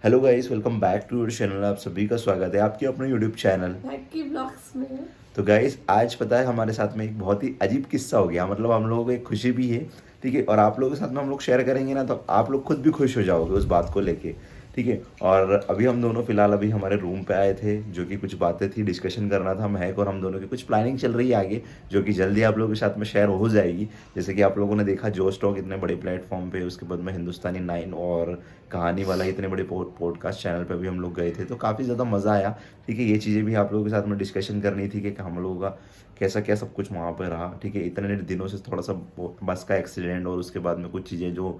Hello guys, welcome back to your channel. आप सभी का स्वागत है आपके अपने यूट्यूब चैनल। की ब्लॉग्स में। तो गाइस, आज पता है हमारे साथ में एक बहुत ही अजीब किस्सा हो गया। मतलब हम लोगों को एक खुशी भी है, ठीक है, और आप लोगों के साथ में हम लोग शेयर करेंगे ना, तो आप लोग खुद भी खुश हो जाओगे उस बात को लेके, ठीक है। और अभी हम दोनों फिलहाल अभी हमारे रूम पे आए थे, जो कि कुछ बातें थी, डिस्कशन करना था महक और हम दोनों की। कुछ प्लानिंग चल रही है आगे, जो कि जल्दी आप लोगों के साथ में शेयर हो जाएगी। जैसे कि आप लोगों ने देखा जो स्टॉक इतने बड़े प्लेटफॉर्म पे, उसके बाद में हिंदुस्तानी 9 और कहानी वाला इतने बड़े पॉडकास्ट चैनल पे भी हम लोग गए थे, तो काफ़ी ज़्यादा मज़ा आया, ठीक है। ये चीज़ें भी आप लोगों के साथ में डिस्कशन करनी थी कि हम लोगों का कैसा क्या सब कुछ वहाँ पर रहा, ठीक है। इतने दिनों से थोड़ा सा बस का एक्सीडेंट और उसके बाद में कुछ चीज़ें जो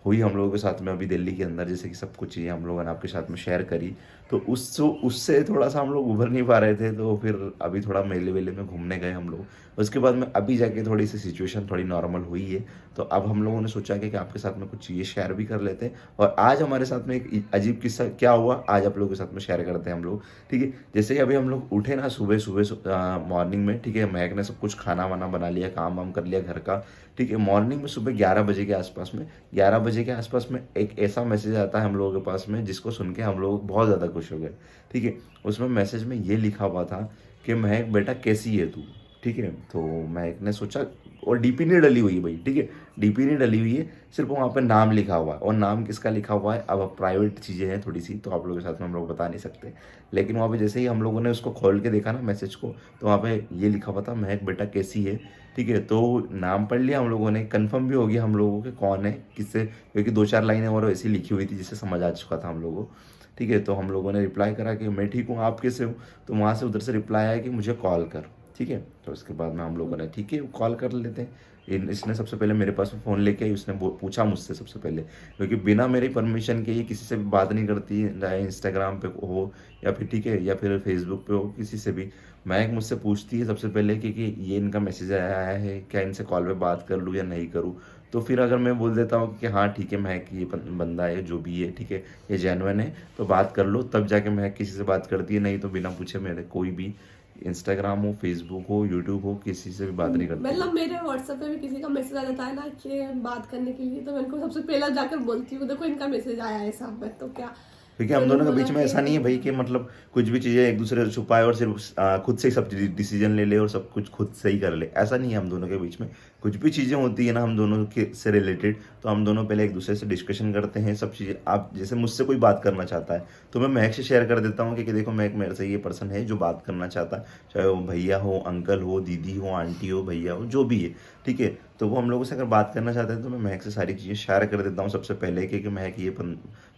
हुई हम लोगों के साथ में अभी दिल्ली के अंदर, जैसे कि सब कुछ चीज़ें हम लोगों ने आपके साथ में शेयर करी, तो उससे थोड़ा सा हम लोग उभर नहीं पा रहे थे। तो फिर अभी थोड़ा मेले वेले में घूमने गए हम लोग। उसके बाद में अभी जाके थोड़ी सी सिचुएशन थोड़ी नॉर्मल हुई है, तो अब हम लोगों ने सोचा कि आपके साथ में कुछ चीज़ें शेयर भी कर लेते हैं। और आज हमारे साथ में एक अजीब किस्सा क्या हुआ, आज आप लोगों के साथ में शेयर करते हैं हम लोग, ठीक है। जैसे ही अभी हम लोग उठे ना सुबह सुबह मॉर्निंग में, ठीक है, महक ने सब कुछ खाना वाना बना लिया, काम वाम कर लिया घर का, ठीक है। मॉर्निंग में सुबह 11 बजे के आसपास में, 11 बजे के आसपास में एक ऐसा मैसेज आता है हम लोगों के पास में, जिसको सुन के हम लोग बहुत ज़्यादा खुश हो गए, ठीक है। उसमें मैसेज में ये लिखा हुआ था कि महक बेटा कैसी है तू, ठीक है। तो महक ने सोचा, और डीपी नहीं डली हुई है भाई, ठीक है, डीपी नहीं डली हुई है, सिर्फ वहाँ पे नाम लिखा हुआ है। और नाम किसका लिखा हुआ है, अब प्राइवेट चीज़ें हैं थोड़ी सी, तो आप लोगों के साथ में हम लोग बता नहीं सकते। लेकिन वहाँ पे जैसे ही हम लोगों ने उसको खोल के देखा ना मैसेज को, तो वहाँ पे ये लिखा हुआ था महक बेटा कैसी है, ठीक है। तो नाम पढ़ लिया हम लोगों ने, कंफर्म भी हो गया हम लोगों के कौन है किससे, क्योंकि दो चार लाइनें और ऐसी लिखी हुई थी जिससे समझ आ चुका था हम लोगों को, ठीक है। तो हम लोगों ने रिप्लाई करा कि मैं ठीक हूँ, आप कैसे हो। तो वहाँ से उधर से रिप्लाई आया कि मुझे कॉल कर, ठीक है। तो उसके बाद में हम लोगों ने ठीक है कॉल कर लेते हैं। इसने सबसे पहले मेरे पास में फ़ोन लेके आई, उसने पूछा मुझसे सबसे पहले, क्योंकि बिना मेरी परमिशन के ये किसी से भी बात नहीं करती, चाहे इंस्टाग्राम पे हो या फिर, ठीक है, या फिर फेसबुक पे हो, किसी से भी। महक मुझसे पूछती है सबसे पहले कि ये इनका मैसेज आया है, क्या इनसे कॉल पे बात कर लूँ या नहीं करूँ। तो फिर अगर मैं बोल देता हूँ कि हाँ ठीक है महक, ये बंदा है जो भी है, ठीक है, ये जेन्युइन है, तो बात कर लो, तब जाके महक किसी से बात करती है, नहीं तो बिना पूछे मेरे कोई भी इंस्टाग्राम हो, फेसबुक हो, यूट्यूब हो, किसी से भी बात नहीं करती है। मतलब मेरे व्हाट्सएप पे भी किसी का मैसेज आ जाता है ना कि बात करने के लिए, तो मैं उनको सबसे पहले जाकर बोलती हूँ देखो इनका मैसेज आया है साहब में, तो क्या। क्योंकि तो हम उन्होंने दोनों के बोला बीच में कि ऐसा नहीं है भाई कि मतलब कुछ भी चीज़ें एक दूसरे से छुपाए और सिर्फ खुद से ही सब डिसीजन ले ले और सब कुछ खुद से ही कर ले, ऐसा नहीं है हम दोनों के बीच में। कुछ भी चीज़ें होती है ना हम दोनों के से रिलेटेड, तो हम दोनों पहले एक दूसरे से डिस्कशन करते हैं सब चीज़ें। आप जैसे मुझसे कोई बात करना चाहता है, तो मैं महक से शेयर कर देता हूँ कि देखो महक, मेरे से ये पर्सन है जो बात करना चाहता है, चाहे वो भैया हो, अंकल हो, दीदी हो, आंटी हो, भैया हो, जो भी है, ठीक है। तो वो हम लोगों से अगर बात करना चाहते हैं, तो मैं महक से सारी चीज़ें शेयर कर देता हूँ सबसे पहले कि महक ये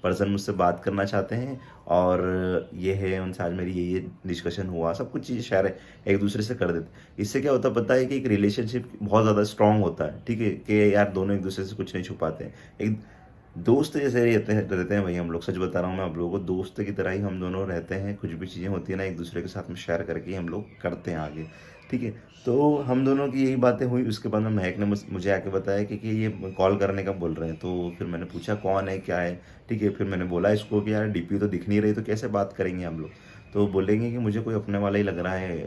पर्सन मुझसे बात करना चाहते हैं, और ये है, उनसे आज मेरी ये डिस्कशन हुआ, सब कुछ चीज़ें शेयर एक दूसरे से कर देते। इससे क्या होता है पता है कि एक रिलेशनशिप बहुत ज़्यादा स्ट्रांग होता है, ठीक है, कि यार दोनों एक दूसरे से कुछ नहीं छुपाते हैं। एक दोस्त जैसे रहते हैं भाई हम लोग, सच बता रहा हूँ मैं आप लोगों को, दोस्त की तरह ही हम दोनों रहते हैं। कुछ भी चीज़ें होती है ना एक दूसरे के साथ में शेयर करके ही हम लोग करते हैं आगे, ठीक है। तो हम दोनों की यही बातें हुई। उसके बाद में महक ने मुझे आके बताया कि ये कॉल करने का बोल रहे हैं। तो फिर मैंने पूछा कौन है क्या है, ठीक है। फिर मैंने बोला इसको कि यार डीपी तो दिख नहीं रही, तो कैसे बात करेंगे हम लोग। तो बोलेंगे कि मुझे कोई अपने वाला ही लग रहा है,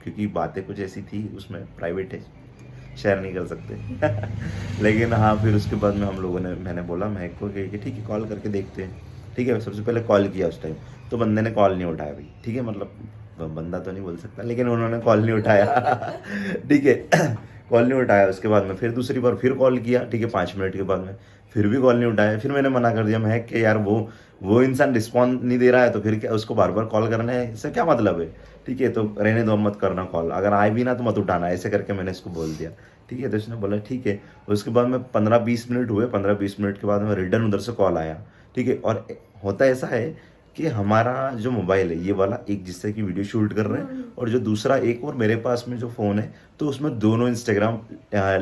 क्योंकि बातें कुछ ऐसी थी उसमें, प्राइवेट है, शेयर नहीं कर सकते। लेकिन हाँ, फिर उसके बाद में हम लोगों ने, मैंने बोला महक को कि ठीक है कॉल करके देखते हैं, ठीक है। सबसे पहले कॉल किया उस टाइम, तो बंदे ने कॉल नहीं उठाया भाई, ठीक है, मतलब बंदा तो नहीं बोल सकता, लेकिन उन्होंने कॉल नहीं उठाया। ठीक है, कॉल नहीं उठाया। उसके बाद में फिर दूसरी बार फिर कॉल किया, ठीक है, 5 मिनट के बाद में, फिर भी कॉल नहीं उठाया। फिर मैंने मना कर दिया महक कि यार वो इंसान रिस्पॉन्ड नहीं दे रहा है, तो फिर क्या उसको बार बार कॉल करना है, इससे क्या मतलब है, ठीक है। तो रहने दो, मत करना कॉल, अगर आए भी ना तो मत उठाना, ऐसे करके मैंने इसको बोल दिया, ठीक है। तो इसने बोला ठीक है। उसके बाद में 15-20 मिनट हुए, 15-20 मिनट के बाद में रिटर्न उधर से कॉल आया, ठीक है। और होता ऐसा है कि हमारा जो मोबाइल है ये वाला, एक जिससे कि वीडियो शूट कर रहे हैं, और जो दूसरा एक और मेरे पास में जो फ़ोन है, तो उसमें दोनों इंस्टाग्राम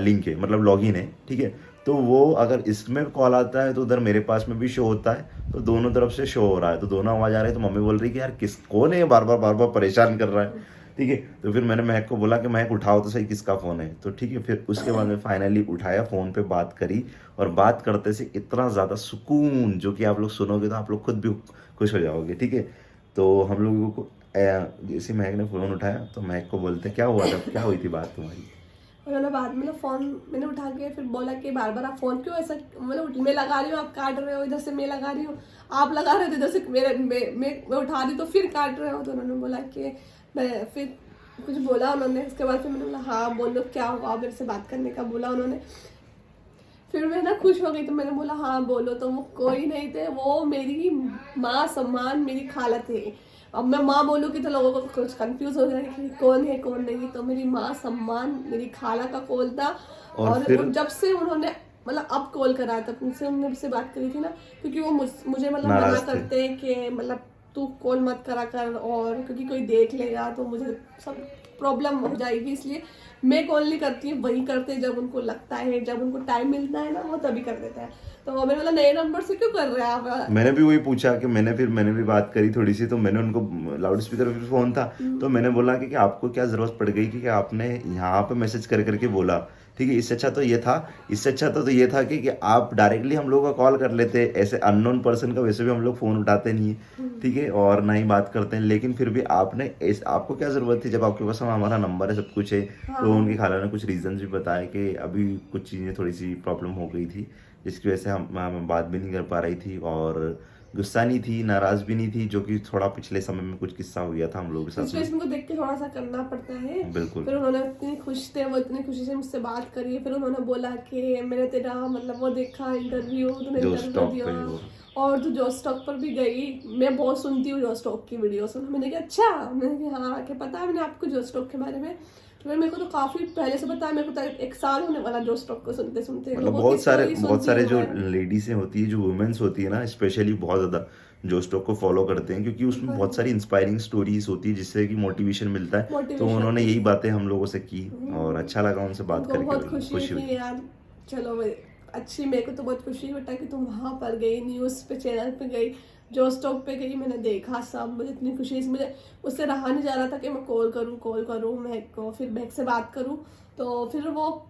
लिंक है, मतलब लॉगिन है, ठीक है। तो वो अगर इसमें कॉल आता है तो उधर मेरे पास में भी शो होता है, तो दोनों तरफ से शो हो रहा है, तो दोनों आवाज़ आ रही है। तो मम्मी बोल रही है कि यार किस कौन है, बार बार परेशान कर रहा है, ठीक है। तो फिर मैंने महक को बोला कि महक उठाओ तो सही, किसका फ़ोन है। तो ठीक है, फिर उसके बाद में फाइनली उठाया, फ़ोन पे बात करी, और बात करते से इतना ज़्यादा सुकून, जो कि आप लोग सुनोगे तो आप लोग खुद भी खुश हो जाओगे, ठीक है। तो हम लोगों को जैसे महक ने फ़ोन उठाया, तो महक को बोलते हैं क्या हुआ था, क्या हुई थी बात तुम्हारी। उन्होंने बाद में ना फ़ोन मैंने उठा के फिर बोला कि बार बार आप फ़ोन क्यों ऐसा, मतलब मैं लगा रही हूँ आप काट रहे हो, इधर से मैं लगा रही हूँ आप लगा रहे हो, तो इधर से मैं उठा रही तो फिर काट रहे हो। तो उन्होंने बोला कि मैं फिर कुछ बोला उन्होंने, उसके बाद फिर मैंने बोला हाँ बोलो क्या हुआ, मेरे से बात करने का बोला उन्होंने। फिर मैं ना खुश हो गई तो मैंने बोला हाँ बोलो। तो वो कोई नहीं थे, वो मेरी माँ सम्मान मेरी खाला थे। अब मैं माँ बोलूँगी तो लोगों को कुछ कंफ्यूज हो जाएगा कि कौन है कौन नहीं, तो मेरी माँ सम्मान मेरी खाला का कॉल था। और और फिर जब से उन्होंने मतलब अब कॉल करा था उनसे, उनसे बात करी थी ना, क्योंकि वो मुझे मतलब मना नाराज थे। करते हैं कि मतलब तू कॉल मत करा कर, और क्योंकि कोई देख लेगा तो मुझे सब प्रॉब्लम हो जाएगी, इसलिए मैं कॉल नहीं करती हूँ, वही करते हैं जब उनको लगता है, जब उनको टाइम मिलता है ना वो तभी कर देता है। तो मैंने बोला नए नंबर से क्यों कर रहे हैं आप। मैंने भी वही पूछा कि मैंने भी बात करी थोड़ी सी, तो मैंने उनको लाउड स्पीकर पे फ़ोन था, तो मैंने बोला कि आपको क्या ज़रूरत पड़ गई कि आपने यहाँ पे मैसेज कर करके बोला, ठीक है। इससे अच्छा तो ये था, तो ये था कि आप डायरेक्टली हम लोग का कॉल कर लेते, ऐसे अननोन पर्सन का वैसे भी हम लोग फ़ोन उठाते नहीं है, ठीक है, और ना ही बात करते हैं, लेकिन फिर भी आपको क्या ज़रूरत थी जब आपके पास हमारा नंबर है, सब कुछ है। तो उनकी खाला ने कुछ रीज़न भी बताया कि अभी कुछ चीज़ें थोड़ी सी प्रॉब्लम हो गई थी, जिसकी वजह से हम बात भी नहीं कर पा रही थी, और गुस्सा नहीं थी, नाराज़ भी नहीं थी, जो कि थोड़ा पिछले समय में कुछ किस्सा हो गया था हम लोगों के साथ में। सिचुएशन को देख के थोड़ा सा करना पड़ता है। बिल्कुल। फिर उन्होंने इतनी खुश थे, वो इतनी खुशी से मुझसे बात करी। फिर उन्होंने बोला कि मैंने तेरा मतलब वो देखा इंटरव्यू, तूने जो इंटरव्यू स्टॉक दिया पे वो और तू जो स्टॉक पर भी गई। मैं बहुत सुनती हूँ जो स्टॉक की वीडियोस। मैंने कहा अच्छा, मैंने कहा हाँ क्या पता है मैंने आपको जो स्टॉक के बारे में। तो मेरे को तो काफी पहले से पता है, मेरे को तो 1 साल होने वाला जो स्टॉक को सुनते सुनते। मतलब लोगों की स्टोरी बहुत सुनती सारे हूँ जो मैं। लेडीज़ें होती है, जो वुमेन्स होती है ना, स्पेशली बहुत ज़्यादा जो स्टॉक को फॉलो करते हैं, क्योंकि उसमें बहुत सारी इंस्पायरिंग स्टोरीज होती है जिससे कि मोटिवेशन मिलता है। तो मोटिवेशन उन्होंने यही मिलती बातें हम लोगों से की, और अच्छा लगा उनसे है। बात उनको करके, बहुत बिल्कुल खुशी हुई खुशी हुई। कि यार चलो भाई अच्छी, मेरे को तो बहुत खुशी हुई बेटा कि तुम वहां पर गई, न्यूज़ पे चैनल पे गई, जो स्टॉक पे गई, मैंने देखा सब, मुझे इतनी खुशी, मुझे उससे रहा नहीं जा रहा था कि मैं कॉल करूँ महक को, फिर महक से बात करूँ। तो फिर वो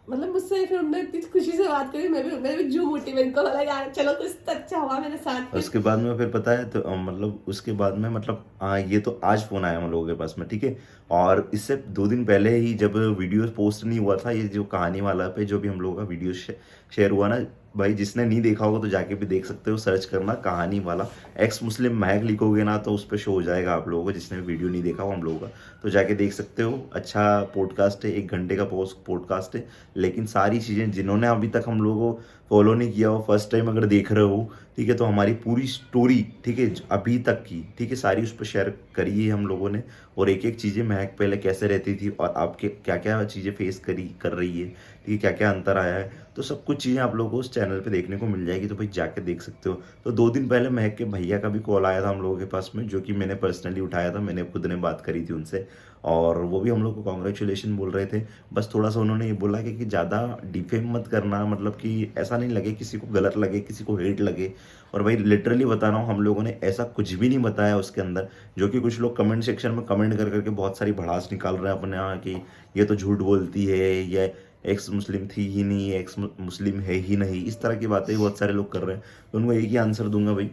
मतलब मुझसे फिर उन्होंने इतनी खुशी से बात करी, मैं भी झूम उठी, मेरे को लगा यार चलो कुछ तो अच्छा हुआ मेरे साथ। फिर उसके बाद में फिर पता है, तो मतलब उसके बाद में मतलब ये तो आज फ़ोन आया हम लोगों के पास में, ठीक है। और इससे 2 दिन पहले ही जब वीडियो पोस्ट नहीं हुआ था, ये जो कहानी वाला पे जो भी हम लोगों का वीडियो शेयर हुआ ना, भाई जिसने नहीं देखा होगा तो जाके भी देख सकते हो, सर्च करना कहानी वाला, एक्स मुस्लिम महक लिखोगे ना तो उस पर शो हो जाएगा आप लोगों को, जिसने भी वीडियो नहीं देखा हो हम लोगों का, तो जाके देख सकते हो। अच्छा पॉडकास्ट है, 1 घंटे का पॉडकास्ट है, लेकिन सारी चीज़ें जिन्होंने अभी तक हम लोगों को फॉलो नहीं किया हो, फर्स्ट टाइम अगर देख रहे हो, ठीक है, तो हमारी पूरी स्टोरी, ठीक है, अभी तक की, ठीक है, सारी उस पर शेयर करी है हम लोगों ने, और एक एक चीज़ें महक पहले कैसे रहती थी और आपके क्या क्या चीज़ें फेस कर रही है, ठीक है, क्या क्या अंतर आया है, तो सब कुछ चीज़ें आप लोगों को उस चैनल पे देखने को मिल जाएगी, तो भाई जाके देख सकते हो। तो 2 दिन पहले महक के भैया का भी कॉल आया था हम लोगों के पास में, जो कि मैंने पर्सनली उठाया था, मैंने खुद ने बात करी थी उनसे, और वो भी हम लोग को कॉन्ग्रेचुलेशन बोल रहे थे। बस थोड़ा सा उन्होंने ये बोला कि ज़्यादा डिफेम मत करना, मतलब कि ऐसा नहीं लगे किसी को गलत लगे, किसी को हेट लगे। और भाई लिटरली बता रहा हूँ, हम लोगों ने ऐसा कुछ भी नहीं बताया उसके अंदर, जो कि कुछ लोग कमेंट सेक्शन में कमेंट कर करके बहुत सारी भड़ास निकाल रहे हैं अपने यहाँ कि ये तो झूठ बोलती है, ये एक्स मुस्लिम थी ही नहीं, एक्स मुस्लिम है ही नहीं, इस तरह की बातें बहुत सारे लोग कर रहे हैं। तो उनको एक ही आंसर दूंगा भाई,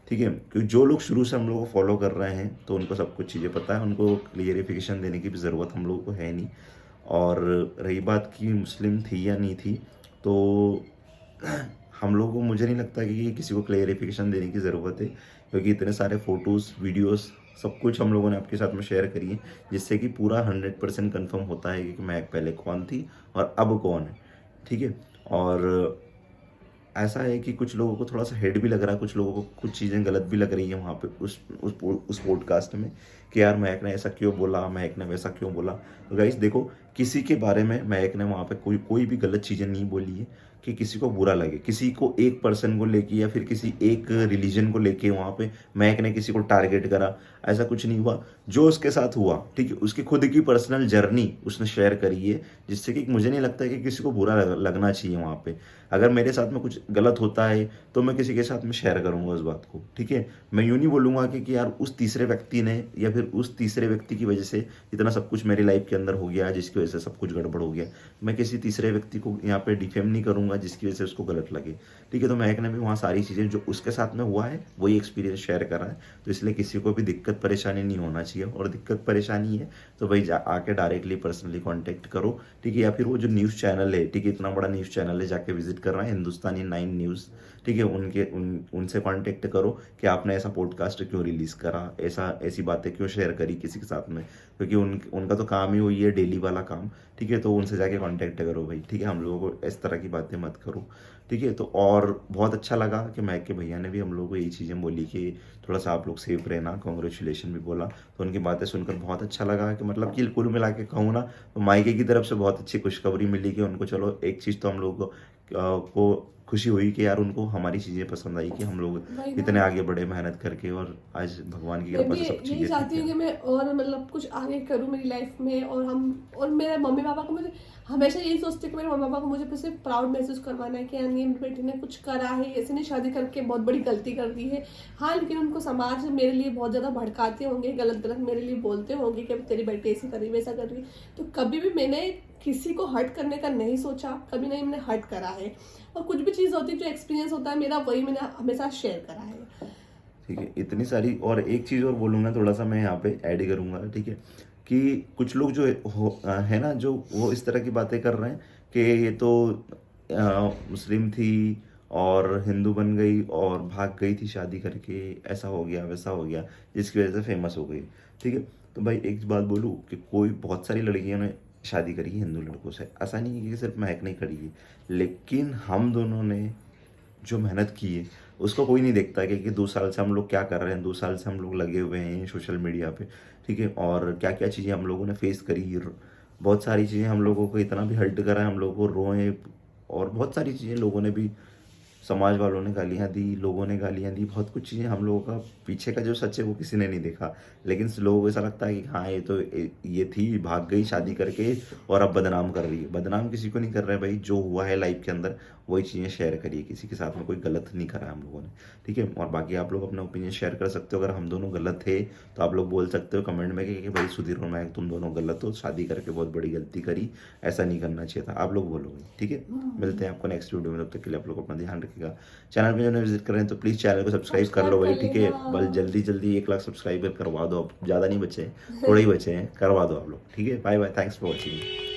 ठीक है, क्योंकि जो लोग शुरू से हम लोग को फॉलो कर रहे हैं तो उनको सब कुछ चीज़ें पता है, उनको क्लियरिफिकेशन देने की भी ज़रूरत हम लोगों को है नहीं। और रही बात कि मुस्लिम थी या नहीं थी, तो हम लोगों को, मुझे नहीं लगता कि किसी को क्लियरिफिकेशन देने की ज़रूरत है, क्योंकि इतने सारे फ़ोटोज़ वीडियोस सब कुछ हम लोगों ने आपके साथ में शेयर करी है, जिससे कि पूरा 100% कन्फर्म होता है कि महक पहले कौन थी और अब कौन है, ठीक है। और ऐसा है कि कुछ लोगों को थोड़ा सा हेड भी लग रहा है, कुछ लोगों को कुछ चीज़ें गलत भी लग रही है वहाँ पे उस पॉडकास्ट में, कि यार महक ने ऐसा क्यों बोला, महक ने वैसा क्यों बोला। तो गाइस देखो, किसी के बारे में महक ने वहाँ पे कोई भी गलत चीज़ें नहीं बोली है कि किसी को बुरा लगे, किसी को एक पर्सन को लेके या फिर किसी एक रिलीजन को लेके वहाँ पे महक ने किसी को टारगेट करा, ऐसा कुछ नहीं हुआ। जो उसके साथ हुआ, ठीक है, उसकी खुद की पर्सनल जर्नी उसने शेयर करी है, जिससे कि मुझे नहीं लगता है कि किसी को बुरा लगना चाहिए वहाँ पे। अगर मेरे साथ में कुछ गलत होता है तो मैं किसी के साथ में शेयर करूँगा उस बात को, ठीक है। मैं यूँ नहीं बोलूँगा कि यार उस तीसरे व्यक्ति ने या फिर उस तीसरे व्यक्ति की वजह से इतना सब कुछ मेरी लाइफ के अंदर हो गया, जिसकी वजह से सब कुछ गड़बड़ हो गया। मैं किसी तीसरे व्यक्ति को यहाँ पे डिफेम नहीं करूँगा जिसकी वजह से उसको गलत लगे, ठीक है। तो महक ने भी वहाँ सारी चीज़ें जो उसके साथ में हुआ है वही एक्सपीरियंस शेयर करा है, तो इसलिए किसी को भी दिक्कत दिक्कत परेशानी नहीं होना चाहिए, और दिक्कत परेशानी है तो भाई आके डायरेक्टली पर्सनली कांटेक्ट करो, ठीक है। या फिर वो जो न्यूज़ चैनल है, ठीक है, इतना बड़ा न्यूज़ चैनल है, जाके विजिट कर रहा है हिंदुस्तानी 9 न्यूज़, ठीक है, उनसे कांटेक्ट करो कि आपने ऐसा पॉडकास्ट क्यों रिलीज़ करा, ऐसी बातें क्यों शेयर करी किसी के साथ में, क्योंकि उनका तो काम ही वही है, डेली वाला काम, ठीक है। तो उनसे जाके कांटेक्ट करो भाई, ठीक है। हम लोगों को इस तरह की बातें मत करो, ठीक है। तो और बहुत अच्छा लगा कि महक के भैया ने भी हम लोगों को यही चीज़ें बोली कि थोड़ा सा आप लोग सेफ रहना, कॉन्ग्रेचुलेशन भी बोला, तो उनकी बातें सुनकर बहुत अच्छा लगा कि मतलब कि कुल मिला के कहूँ ना तो मायके की तरफ से बहुत अच्छी खुशखबरी मिली कि उनको, चलो एक चीज़ तो हम लोग को खुशी हुई कि यार उनको हमारी चीज़ें पसंद आई, कि हम लोग वही ना। इतने आगे बढ़े मेहनत करके, और आज भगवान की मैं कृपा भी से सब यही चीज़ें चाहती ठीक हूँ कि है। मैं और मतलब कुछ आगे करूँ मेरी लाइफ में, और मेरे मम्मी पापा को मुझे हमेशा यही सोचते कि मेरे मम्मी पापा को मुझे सिर्फ प्राउड महसूस करवाना है कि हाँ नहीं, मेरी बेटी ने कुछ करा है, ऐसे नहीं शादी करके बहुत बड़ी गलती कर दी है। हाँ, लेकिन उनको समाज मेरे लिए बहुत ज़्यादा भड़काते होंगे, गलत गलत मेरे लिए बोलते होंगे कि तेरी बेटी ऐसी कर रही वैसा कर रही। तो कभी भी मैंने किसी को हर्ट करने का नहीं सोचा, कभी नहीं मैंने हर्ट करा है, और कुछ भी चीज़ होती है जो एक्सपीरियंस होता है मेरा, वही मैंने हमेशा शेयर करा है। ठीक है, इतनी सारी, और एक चीज़ और बोलूँगा, थोड़ा सा मैं यहाँ पे ऐड करूँगा, ठीक है, कि कुछ लोग जो है ना, जो वो इस तरह की बातें कर रहे हैं कि ये तो मुस्लिम थी और हिंदू बन गई और भाग गई थी शादी करके, ऐसा हो गया वैसा हो गया, जिसकी वजह से फेमस हो गई, ठीक है। तो भाई एक बात बोलूँ कि बहुत सारी लड़कियों ने शादी करी है हिंदू लड़कों से, ऐसा नहीं है कि सिर्फ महक नहीं करी है, लेकिन हम दोनों ने जो मेहनत की है उसको कोई नहीं देखता कि 2 साल से हम लोग क्या कर रहे हैं, 2 साल से हम लोग लगे हुए हैं सोशल मीडिया पे, ठीक है, और क्या क्या चीज़ें हम लोगों ने फेस करी, बहुत सारी चीज़ें हम लोगों को इतना भी हर्ट करा है, हम लोगों को रोए, और बहुत सारी चीज़ें लोगों ने भी, समाज वालों ने गालियाँ दी, लोगों ने गालियाँ दी, बहुत कुछ चीज़ें हम लोगों का पीछे का जो सच है वो किसी ने नहीं देखा, लेकिन लोगों को ऐसा लगता है कि हाँ ये थी, भाग गई शादी करके और अब बदनाम कर रही है। बदनाम किसी को नहीं कर रहे भाई, जो हुआ है लाइफ के अंदर वही चीज़ें शेयर करिए, किसी के साथ में कोई गलत नहीं करा हम लोगों ने, ठीक है। और बाकी आप लोग अपना ओपिनियन शेयर कर सकते हो, अगर हम दोनों गलत थे तो आप लोग बोल सकते हो कमेंट में कि भाई सुधीर और मैं तुम दोनों गलत हो, शादी करके बहुत बड़ी गलती करी, ऐसा नहीं करना चाहिए था, आप लोग बोलोगे, ठीक है। मिलते हैं आपको नेक्स्ट वीडियो में, तब तक के लिए आप लोग अपना ध्यान रखिएगा। चैनल पे जो विजिट कर रहे हैं तो प्लीज़ चैनल को सब्सक्राइब कर लो भाई, ठीक है। बल जल्दी जल्दी 1 लाख सब्सक्राइबर करवा दो, अब ज़्यादा नहीं बचे हैं, थोड़े ही बचे हैं, करवा दो आप लोग, ठीक है। Bye bye, thanks for watching.